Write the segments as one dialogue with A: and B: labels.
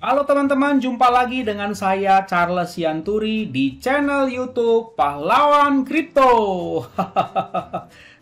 A: Halo teman-teman, jumpa lagi dengan saya Charles Sianturi di channel YouTube Pahlawan Kripto.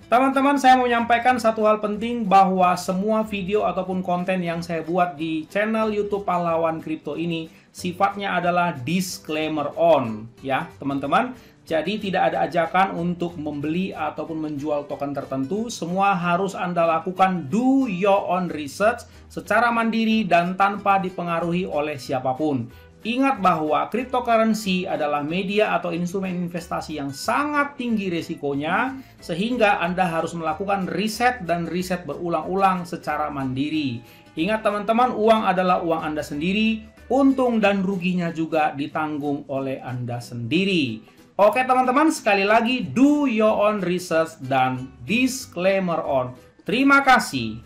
A: Teman-teman, saya mau menyampaikan satu hal penting bahwa semua video ataupun konten yang saya buat di channel YouTube Pahlawan Kripto ini sifatnya adalah disclaimer on, ya teman-teman. Jadi tidak ada ajakan untuk membeli ataupun menjual token tertentu. Semua harus Anda lakukan do your own research secara mandiri dan tanpa dipengaruhi oleh siapapun. Ingat bahwa cryptocurrency adalah media atau instrumen investasi yang sangat tinggi risikonya, sehingga Anda harus melakukan riset dan riset berulang-ulang secara mandiri. Ingat teman-teman, uang adalah uang Anda sendiri, untung dan ruginya juga ditanggung oleh Anda sendiri. Oke teman-teman, sekali lagi do your own research dan disclaimer on. Terima kasih.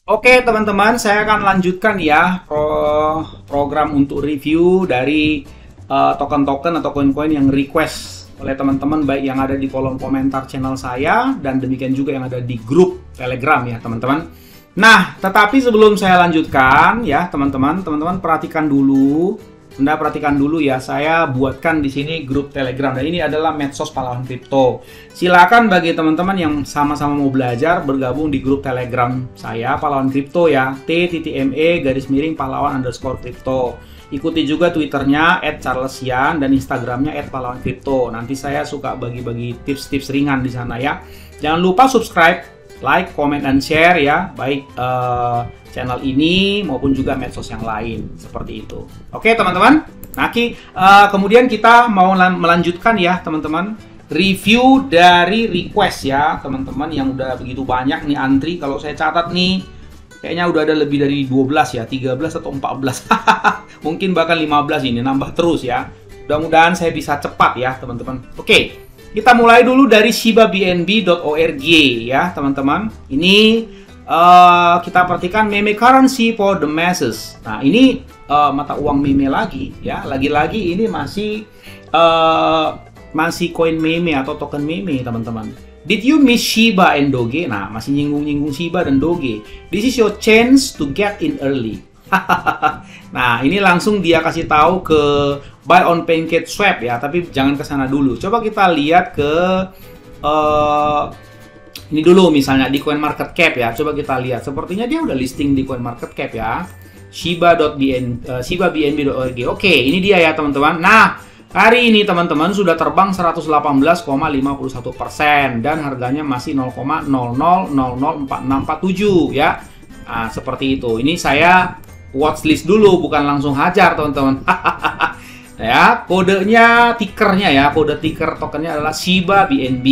A: Oke teman-teman, saya akan lanjutkan ya program untuk review dari token-token atau koin-koin yang request oleh teman-teman, baik yang ada di kolom komentar channel saya dan demikian juga yang ada di grup Telegram ya teman-teman. Nah, tetapi sebelum saya lanjutkan ya teman-teman perhatikan dulu. Anda perhatikan dulu ya, saya buatkan di sini grup Telegram dan ini adalah medsos Pahlawan Kripto. Silakan bagi teman-teman yang sama-sama mau belajar bergabung di grup Telegram saya Pahlawan Kripto ya, t.me/pahlawan_kripto. Ikuti juga Twitternya @charlesian dan Instagramnya @pahlawankripto. Nanti saya suka bagi-bagi tips-tips ringan di sana ya. Jangan lupa subscribe, like, comment, dan share ya, baik channel ini maupun juga medsos yang lain seperti itu. Oke teman-teman. Nah, kemudian kita mau melanjutkan ya teman-teman, review dari request ya teman-teman yang udah begitu banyak nih antri. Kalau saya catat nih kayaknya udah ada lebih dari 12 ya, 13 atau 14. Mungkin bahkan 15 ini, nambah terus ya. Mudah-mudahan saya bisa cepat ya teman-teman. Oke. Kita mulai dulu dari shibabnb.org ya teman-teman. Ini kita perhatikan meme currency for the masses. Nah ini mata uang meme lagi ya. Lagi-lagi ini masih koin meme atau token meme teman-teman. Did you miss Shiba and Doge? Nah masih nyinggung-nyinggung Shiba dan Doge. This is your chance to get in early. Nah ini langsung dia kasih tahu ke buy on PancakeSwap ya, tapi jangan ke sana dulu. Coba kita lihat ke ini dulu misalnya di CoinMarketCap ya. Coba kita lihat. Sepertinya dia udah listing di CoinMarketCap ya. shibabnb.org. Oke, ini dia ya teman-teman. Nah, hari ini teman-teman sudah terbang 118,51% dan harganya masih 0,00004647 ya. Nah, seperti itu. Ini saya watchlist dulu, bukan langsung hajar teman-teman. Ya, kodenya, tickernya ya, kode ticker tokennya adalah Shiba BNB.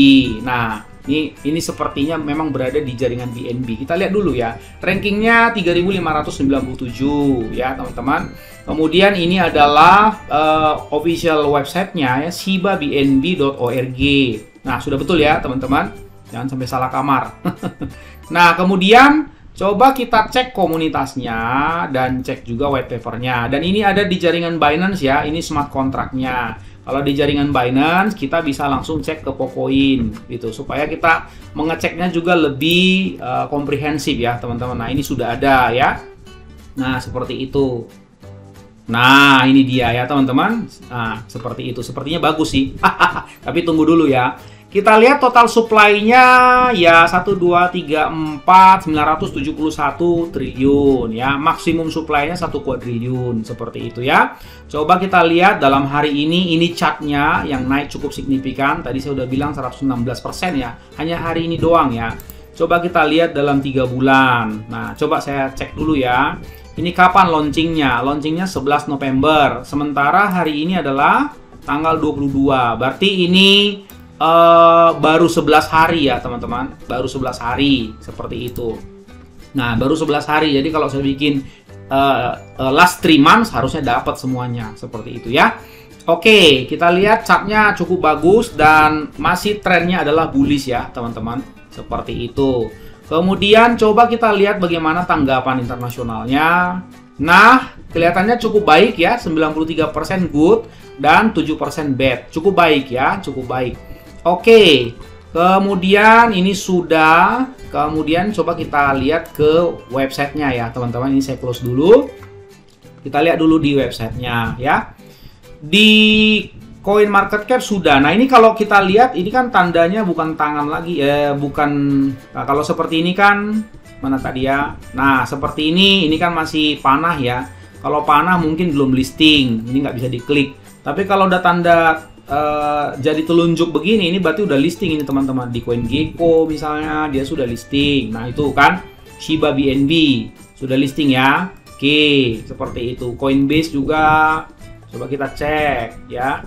A: Nah, ini sepertinya memang berada di jaringan BNB. Kita lihat dulu ya, rankingnya 3597 ya teman-teman. Kemudian ini adalah official websitenya ya, shibabnb.org. Nah, sudah betul ya teman-teman, jangan sampai salah kamar. Nah, kemudian coba kita cek komunitasnya dan cek juga white papernya. Dan ini ada di jaringan Binance ya, ini smart contract-nya. Kalau di jaringan Binance kita bisa langsung cek ke Pocoin gitu, supaya kita mengeceknya juga lebih komprehensif ya teman-teman. Nah ini sudah ada ya. Nah seperti itu. Nah ini dia ya teman-teman. Nah seperti itu. Sepertinya bagus sih. Tapi tunggu dulu ya. Kita lihat total supply-nya ya 1, 2, 3, 4, 971 triliun ya. Maksimum supply-nya 1 kuadriliun seperti itu ya. Coba kita lihat dalam hari ini chart-nya yang naik cukup signifikan. Tadi saya udah bilang 116% ya. Hanya hari ini doang ya. Coba kita lihat dalam 3 bulan. Nah, coba saya cek dulu ya. Ini kapan launching-nya? Launching-nya 11 November. Sementara hari ini adalah tanggal 22. Berarti ini baru 11 hari ya teman-teman, baru 11 hari seperti itu. Nah baru 11 hari, jadi kalau saya bikin last 3 months harusnya dapat semuanya seperti itu ya. Oke, kita lihat chartnya cukup bagus dan masih trennya adalah bullish ya teman-teman, seperti itu. Kemudian coba kita lihat bagaimana tanggapan internasionalnya. Nah kelihatannya cukup baik ya, 93% good dan 7% bad, cukup baik ya, cukup baik. Oke, kemudian ini sudah. Kemudian coba kita lihat ke websitenya ya teman-teman. Ini saya close dulu. Kita lihat dulu di websitenya ya. Di Coin Market Cap sudah. Nah, ini kalau kita lihat ini kan tandanya bukan tangan lagi ya, bukan. Nah, kalau seperti ini kan mana tadi ya. Nah, seperti ini kan masih panah ya. Kalau panah mungkin belum listing, ini nggak bisa diklik. Tapi kalau udah tanda jadi telunjuk begini, ini berarti udah listing ini teman-teman. Di CoinGecko misalnya dia sudah listing. Nah, itu kan Shiba BNB sudah listing ya. Oke, seperti itu. Coinbase juga coba kita cek ya.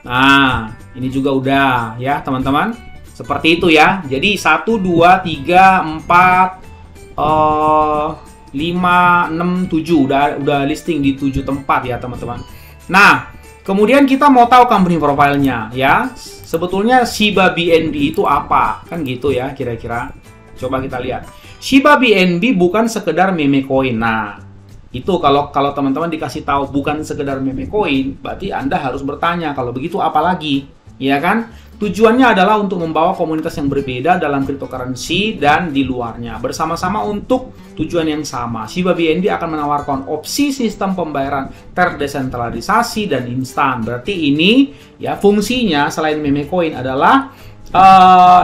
A: Nah, ini juga udah ya teman-teman. Seperti itu ya. Jadi 1, 2, 3, 4, 5, 6, 7 udah listing di 7 tempat ya teman-teman. Nah, kemudian kita mau tahu company profile-nya ya. Sebetulnya Shiba BNB itu apa? Kan gitu ya kira-kira. Coba kita lihat. Shiba BNB bukan sekedar meme coin. Nah, itu kalau teman-teman dikasih tahu bukan sekedar meme coin, berarti Anda harus bertanya, kalau begitu apa lagi? Ya kan? Tujuannya adalah untuk membawa komunitas yang berbeda dalam cryptocurrency dan di luarnya bersama-sama untuk tujuan yang sama. Shiba BNB akan menawarkan opsi sistem pembayaran terdesentralisasi dan instan. Berarti ini ya fungsinya selain meme coin adalah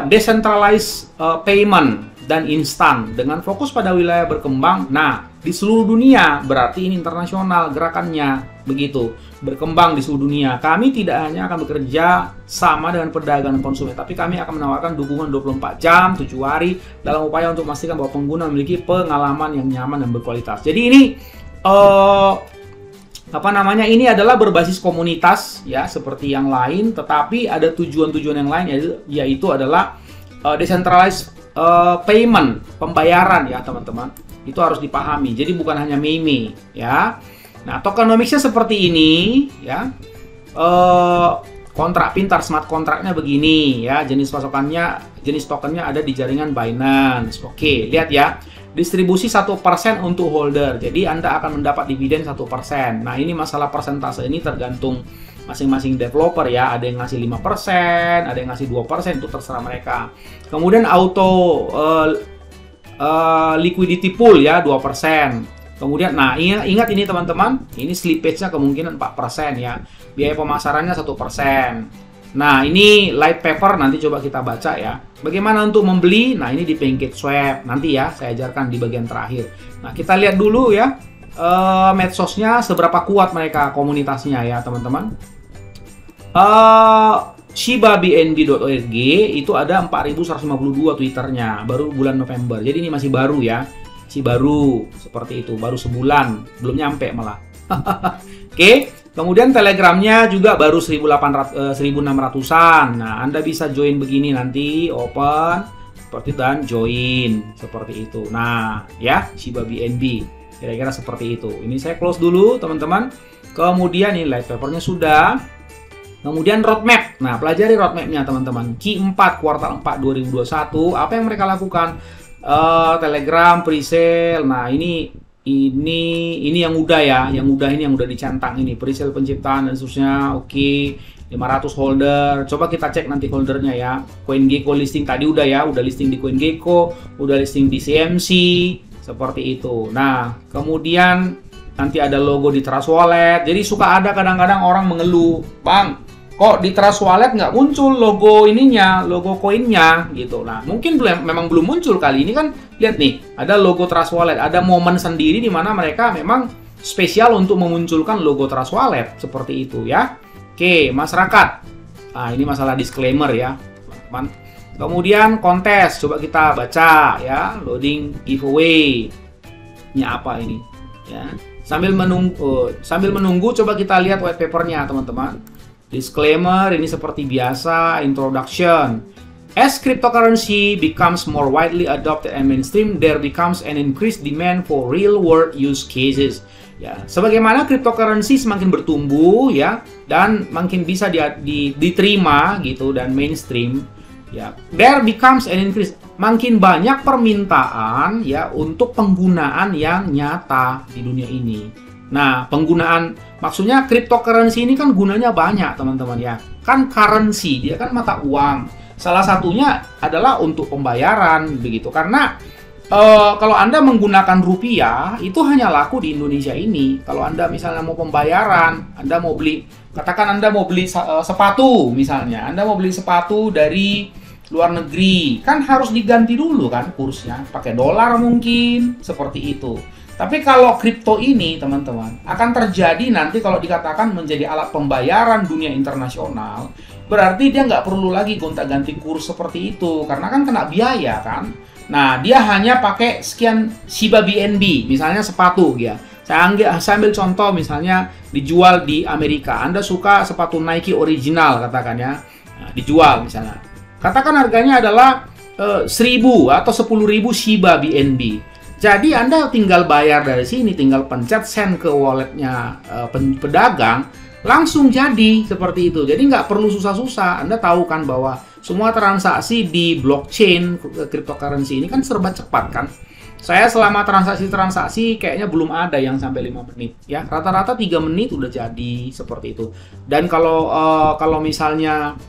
A: decentralized payment dan instan dengan fokus pada wilayah berkembang. Nah, di seluruh dunia berarti ini internasional gerakannya, begitu berkembang di seluruh dunia. Kami tidak hanya akan bekerja sama dengan pedagang dan konsumen, tapi kami akan menawarkan dukungan 24 jam 7 hari dalam upaya untuk memastikan bahwa pengguna memiliki pengalaman yang nyaman dan berkualitas. Jadi ini ini adalah berbasis komunitas ya seperti yang lain, tetapi ada tujuan-tujuan yang lain yaitu adalah decentralized payment, pembayaran ya teman-teman. Itu harus dipahami. Jadi bukan hanya meme ya. Nah, tokenomicsnya seperti ini ya. Kontrak pintar, smart kontraknya begini ya. Jenis tokennya ada di jaringan Binance. Oke, lihat ya. Distribusi 1% untuk holder. Jadi Anda akan mendapat dividen 1%. Nah, ini masalah persentase ini tergantung masing-masing developer ya. Ada yang ngasih 5%, ada yang ngasih 2%, itu terserah mereka. Kemudian auto liquidity pool ya 2%. Kemudian nah ingat ini teman-teman, ini slippage-nya kemungkinan 4% ya. Biaya pemasarannya 1%. Nah, ini light paper nanti coba kita baca ya. Bagaimana untuk membeli? Nah, ini di PancakeSwap. Nanti ya saya ajarkan di bagian terakhir. Nah, kita lihat dulu ya medsosnya seberapa kuat mereka komunitasnya ya, teman-teman. ShibaBNB.org itu ada 4152 Twitternya, baru bulan November. Jadi ini masih baru ya, masih baru seperti itu, baru sebulan, belum nyampe malah. Oke, kemudian Telegramnya juga baru 1600-an. Nah, Anda bisa join begini nanti, open seperti itu dan join seperti itu. Nah, ya ShibaBNB kira-kira seperti itu. Ini saya close dulu teman-teman. Kemudian ini light papernya sudah. Kemudian roadmap. Nah, pelajari roadmapnya teman-teman. Q4 kuartal 4 2021. Apa yang mereka lakukan? Telegram presale. Nah, ini yang udah ya. Yang udah dicentang ini. Presale penciptaan dan seterusnya. Oke. 500 holder. Coba kita cek nanti holdernya ya. CoinGecko listing tadi udah ya. Udah listing di CoinGecko. Udah listing di CMC. Seperti itu. Nah, kemudian nanti ada logo di Trust Wallet. Jadi suka ada kadang-kadang orang mengeluh, Bang, kok di Trust Wallet nggak muncul logo ininya, logo koinnya gitu. Nah, mungkin memang belum muncul kali ini kan. Lihat nih, ada logo Trust Wallet, ada momen sendiri di mana mereka memang spesial untuk memunculkan logo Trust Wallet seperti itu ya. Oke, masyarakat. Nah, ini masalah disclaimer ya, teman-teman. Kemudian kontes, coba kita baca ya, loading giveaway-nya apa ini ya. Sambil menunggu coba kita lihat white papernya teman-teman. Disclaimer ini seperti biasa, introduction. As cryptocurrency becomes more widely adopted and mainstream, there becomes an increased demand for real world use cases. Ya, sebagaimana cryptocurrency semakin bertumbuh ya dan makin bisa diterima gitu dan mainstream ya, there becomes an increase, makin banyak permintaan ya untuk penggunaan yang nyata di dunia ini. Nah, penggunaan maksudnya cryptocurrency ini kan gunanya banyak teman-teman ya. Kan currency, dia kan mata uang. Salah satunya adalah untuk pembayaran begitu. Karena kalau Anda menggunakan rupiah, itu hanya laku di Indonesia ini. Kalau Anda misalnya mau pembayaran, Anda mau beli, katakan Anda mau beli sepatu misalnya, Anda mau beli sepatu dari luar negeri, kan harus diganti dulu kan kursnya, pakai dolar mungkin, seperti itu. Tapi kalau kripto ini, teman-teman, akan terjadi nanti kalau dikatakan menjadi alat pembayaran dunia internasional, berarti dia nggak perlu lagi gonta-ganti kurs seperti itu, karena kan kena biaya kan. Nah, dia hanya pakai sekian Shiba BNB, misalnya sepatu ya. Saya ambil contoh misalnya dijual di Amerika. Anda suka sepatu Nike original katakan ya, nah, dijual misalnya. Katakan harganya adalah 1.000 atau 10.000 Shiba BNB. Jadi Anda tinggal bayar dari sini, tinggal pencet send ke walletnya pedagang, langsung jadi seperti itu. Jadi nggak perlu susah-susah. Anda tahu kan bahwa semua transaksi di blockchain cryptocurrency ini kan serba cepat kan. Saya selama transaksi kayaknya belum ada yang sampai 5 menit ya. Rata-rata 3 menit udah jadi seperti itu. Dan kalau misalnya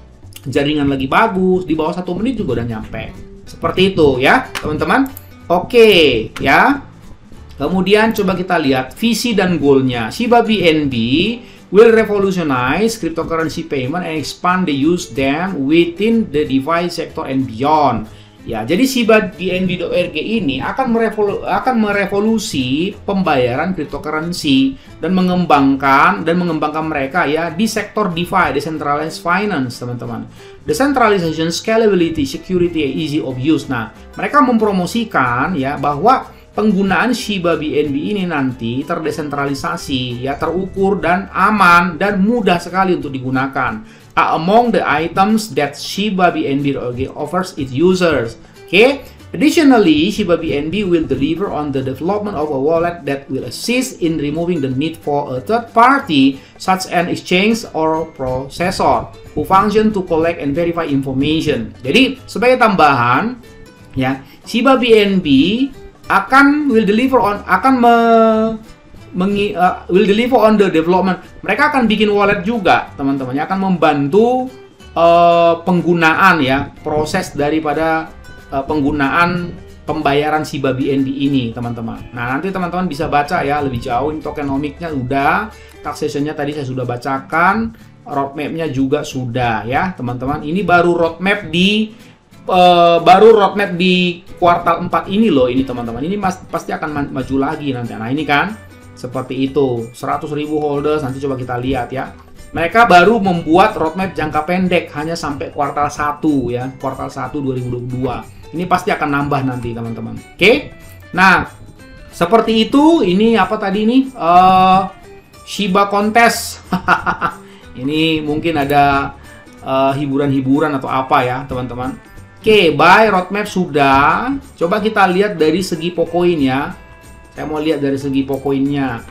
A: jaringan lagi bagus, di bawah 1 menit juga udah nyampe. Seperti itu ya, teman-teman. Oke, ya. Kemudian coba kita lihat visi dan goalnya. Shiba BNB will revolutionize cryptocurrency payment and expand the use them within the DeFi sector and beyond. Ya, jadi Shiba BNB.org ini akan merevolusi pembayaran cryptocurrency dan mengembangkan mereka ya di sektor DeFi, decentralized finance, teman-teman. Decentralization, scalability, security, easy of use. Nah, mereka mempromosikan ya bahwa penggunaan Shiba BNB ini nanti terdesentralisasi, ya, terukur dan aman dan mudah sekali untuk digunakan. Among the items that Shiba BNB offers its users. Okay. Additionally, Shiba BNB will deliver on the development of a wallet that will assist in removing the need for a third party, such as an exchange or processor, who function to collect and verify information. Jadi, sebagai tambahan, ya, Shiba BNB will deliver on the development. Mereka akan bikin wallet juga, teman-teman. Akan membantu penggunaan ya, proses daripada penggunaan pembayaran Shiba BNB ini, teman-teman. Nah, nanti teman-teman bisa baca ya lebih jauh. Tokenomics-nya udah, taxation-nya tadi saya sudah bacakan, roadmap-nya juga sudah ya, teman-teman. Ini baru roadmap di kuartal 4 ini loh, ini teman-teman. Ini pasti akan maju lagi nanti. Nah, ini kan seperti itu, 100.000 holders, nanti coba kita lihat ya. Mereka baru membuat roadmap jangka pendek hanya sampai kuartal 1 ya, kuartal 1 2022. Ini pasti akan nambah nanti, teman-teman. Oke. Nah, seperti itu. Ini apa tadi nih? Shiba Contest. Ini mungkin ada hiburan-hiburan atau apa ya, teman-teman. Oke, buy roadmap sudah. Coba kita lihat dari segi Pocoin ya. Saya mau lihat dari segi Pocoinnya.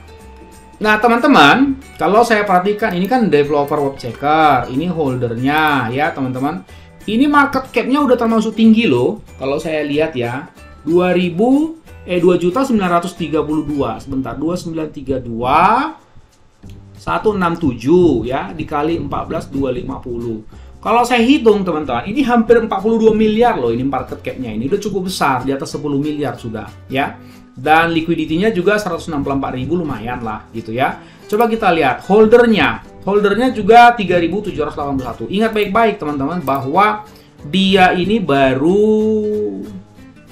A: Nah, teman-teman, kalau saya perhatikan ini kan developer web checker, ini holdernya ya, teman-teman. Ini market cap-nya udah termasuk tinggi loh. Kalau saya lihat ya, 2.932. Sebentar, 2.932 167 ya, dikali 14 250. Kalau saya hitung, teman-teman, ini hampir 42 miliar loh ini market cap-nya. Ini udah cukup besar, di atas 10 miliar sudah ya. Dan liquidity-nya juga 164.000, lumayan lah gitu ya. Coba kita lihat holdernya. Holdernya juga 3.781. Ingat baik-baik teman-teman bahwa dia ini baru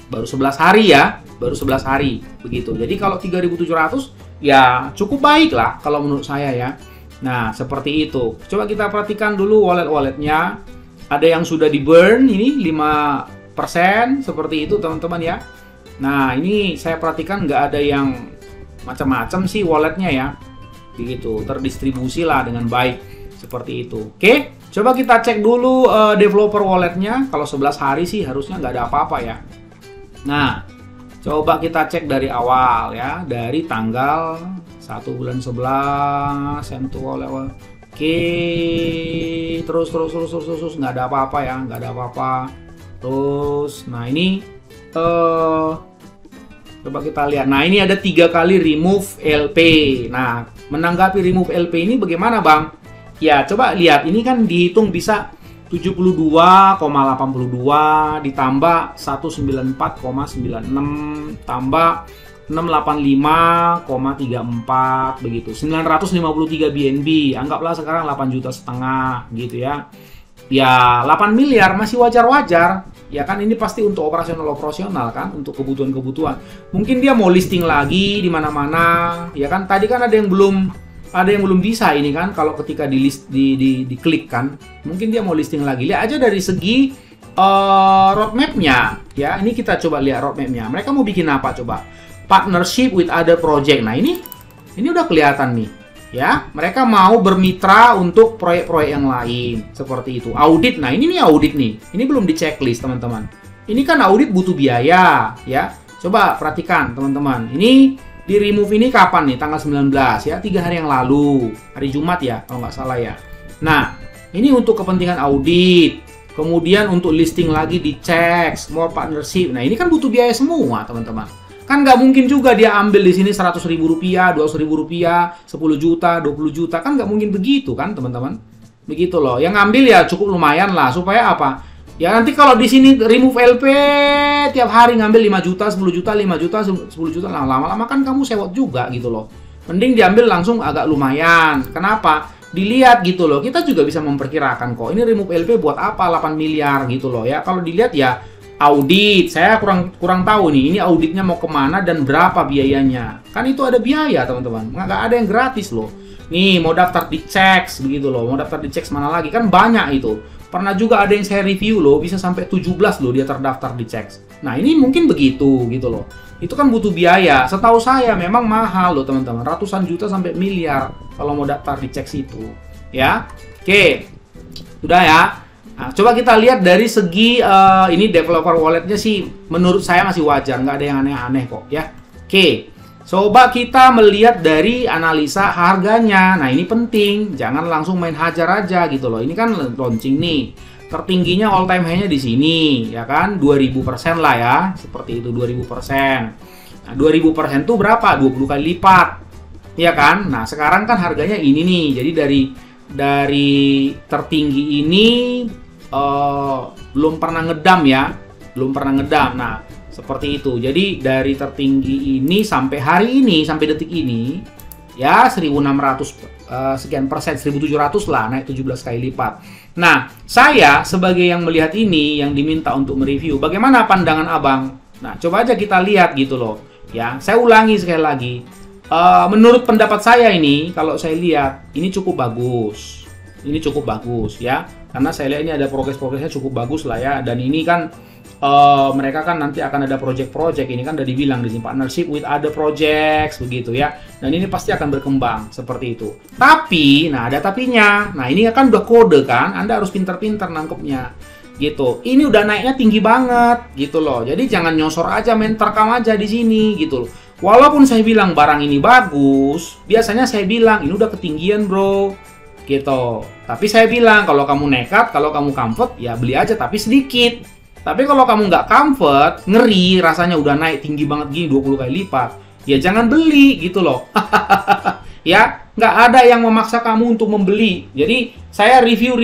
A: 11 hari ya, baru 11 hari begitu. Jadi kalau 3.700 ya cukup baik lah kalau menurut saya ya. Nah, seperti itu. Coba kita perhatikan dulu wallet-walletnya. Ada yang sudah di burn ini 5% seperti itu teman-teman ya. Nah, ini saya perhatikan nggak ada yang macam-macam sih walletnya ya. Begitu, terdistribusi lah dengan baik seperti itu. Oke, coba kita cek dulu developer walletnya. Kalau 11 hari sih harusnya nggak ada apa-apa ya. Nah, coba kita cek dari awal ya, dari tanggal 1 bulan 11 sentuh lewat. Oke, terus nggak ada apa-apa ya, nggak ada apa-apa. Terus, nah ini coba kita lihat. Nah, ini ada 3 kali remove LP. Nah, menanggapi remove LP ini bagaimana, Bang? Ya, coba lihat. Ini kan dihitung bisa 72,82 ditambah 194,96 tambah 685,34 begitu. 953 BNB. Anggaplah sekarang 8,5 juta gitu ya. Ya 8 miliar masih wajar-wajar. Ya kan ini pasti untuk operasional kan, untuk kebutuhan-kebutuhan. Mungkin dia mau listing lagi di mana-mana. Ya kan tadi kan ada yang belum bisa ini kan, kalau ketika diklik kan, mungkin dia mau listing lagi. Lihat aja dari segi roadmap-nya ya. Ini kita coba lihat roadmap-nya. Mereka mau bikin apa coba? Partnership with other project. Nah, ini udah kelihatan nih. Ya, mereka mau bermitra untuk proyek-proyek yang lain seperti itu. Audit. Nah, ini nih audit nih. Ini belum di checklist, teman-teman. Ini kan audit butuh biaya, ya. Coba perhatikan, teman-teman. Ini di remove ini kapan nih? Tanggal 19 ya, 3 hari yang lalu. Hari Jumat ya, kalau nggak salah ya. Nah, ini untuk kepentingan audit. Kemudian untuk listing lagi dicek, more partnership. Nah, ini kan butuh biaya semua, teman-teman. Kan nggak mungkin juga dia ambil di sini Rp100.000, Rp200.000, 10 juta, 20 juta. Kan nggak mungkin begitu kan, teman-teman. Begitu loh. Yang ngambil ya cukup lumayan lah. Supaya apa? Ya nanti kalau di sini remove LP tiap hari ngambil 5 juta, 10 juta, 5 juta, 10 juta, lama-lama kan kamu sewot juga gitu loh. Mending diambil langsung agak lumayan. Kenapa? Dilihat gitu loh. Kita juga bisa memperkirakan kok. Ini remove LP buat apa 8 miliar gitu loh ya. Kalau dilihat ya audit. Saya kurang tahu nih ini auditnya mau kemana dan berapa biayanya. Kan itu ada biaya, teman-teman. Nggak ada yang gratis loh. Nih mau daftar di checks begitu loh. Mau daftar di checks mana lagi? Kan banyak itu. Pernah juga ada yang saya review loh, bisa sampai 17 loh dia terdaftar di checks. Nah, ini mungkin begitu gitu loh. Itu kan butuh biaya. Setahu saya memang mahal loh, teman-teman. Ratusan juta sampai miliar kalau mau daftar di checks itu. Ya. Oke. Sudah ya. Nah, coba kita lihat dari segi ini developer walletnya sih menurut saya masih wajar, nggak ada yang aneh-aneh kok ya. Oke. Coba kita melihat dari analisa harganya. Nah, ini penting. Jangan langsung main hajar aja gitu loh. Ini kan launching nih. Tertingginya all time high-nya di sini, ya kan? 2000% lah ya. Seperti itu 2000%. Nah, 2000% itu berapa? 20 kali lipat. Ya kan? Nah, sekarang kan harganya ini nih. Jadi dari tertinggi ini belum pernah ngedam ya. Belum pernah ngedam. Nah, seperti itu. Jadi dari tertinggi ini sampai hari ini, sampai detik ini ya 1600 sekian persen, 1700 lah, naik 17 kali lipat. Nah, saya sebagai yang melihat ini, yang diminta untuk mereview, bagaimana pandangan Abang? Nah, coba aja kita lihat gitu loh. Ya, saya ulangi sekali lagi. Menurut pendapat saya ini, kalau saya lihat ini cukup bagus. Ini cukup bagus ya. Karena saya lihat ini ada progres-progresnya cukup bagus lah ya. Dan ini kan mereka kan nanti akan ada project-project, ini kan udah dibilang di sini partnership with other projects begitu ya. Dan ini pasti akan berkembang seperti itu. Tapi, nah ada tapinya. Nah ini kan udah kode kan, Anda harus pinter-pinter nangkepnya gitu. Ini udah naiknya tinggi banget gitu loh. Jadi jangan nyosor aja, main terekam aja di sini gitu loh. Walaupun saya bilang barang ini bagus, biasanya saya bilang ini udah ketinggian bro gitu. Tapi saya bilang kalau kamu nekat, kalau kamu comfort ya beli aja tapi sedikit. Tapi kalau kamu nggak comfort, ngeri, rasanya udah naik tinggi banget gini 20 kali lipat, ya jangan beli gitu loh. Ya, nggak ada yang memaksa kamu untuk membeli. Jadi saya review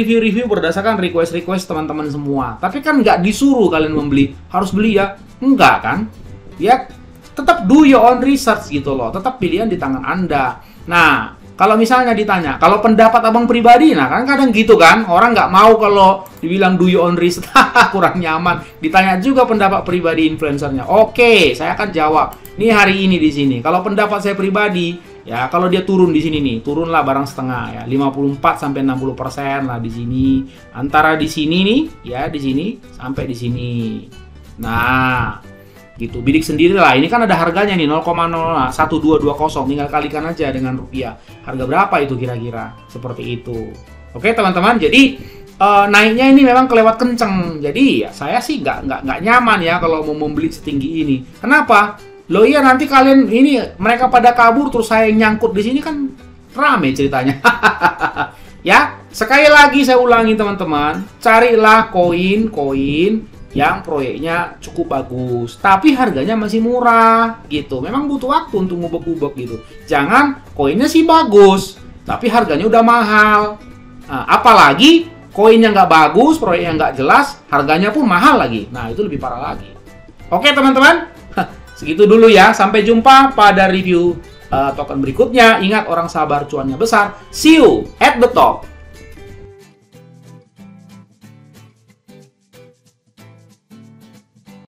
A: berdasarkan request teman-teman semua. Tapi kan nggak disuruh kalian membeli, harus beli ya, enggak kan? Ya, tetap do your own research gitu loh. Tetap pilihan di tangan Anda. Nah, kalau misalnya ditanya, kalau pendapat abang pribadi, nah kan kadang gitu kan, orang nggak mau kalau dibilang do your own research, kurang nyaman. Ditanya juga pendapat pribadi influencernya. Oke, saya akan jawab. Ini hari ini di sini. Kalau pendapat saya pribadi, ya kalau dia turun di sini nih, turunlah barang setengah ya, 54 sampai 60% lah di sini. Antara di sini nih, ya di sini sampai di sini. Nah, gitu, bidik sendiri lah. Ini kan ada harganya nih 0,01220, tinggal kalikan aja dengan rupiah. Harga berapa itu kira-kira? Seperti itu. Oke teman-teman, jadi naiknya ini memang kelewat kenceng. Jadi ya saya sih nggak nyaman ya kalau mau membeli setinggi ini. Kenapa? Loh iya nanti kalian ini mereka pada kabur terus saya nyangkut di sini kan rame ceritanya. Ya, sekali lagi saya ulangi teman-teman, carilah koin yang proyeknya cukup bagus, tapi harganya masih murah gitu. Memang butuh waktu untuk ngubek-ngubek gitu. Jangan koinnya sih bagus, tapi harganya udah mahal. Nah, apalagi koinnya nggak bagus, proyeknya nggak jelas, harganya pun mahal lagi. Nah, itu lebih parah lagi. Oke, teman-teman. Segitu dulu ya. Sampai jumpa pada review token berikutnya. Ingat, orang sabar cuannya besar. See you at the top.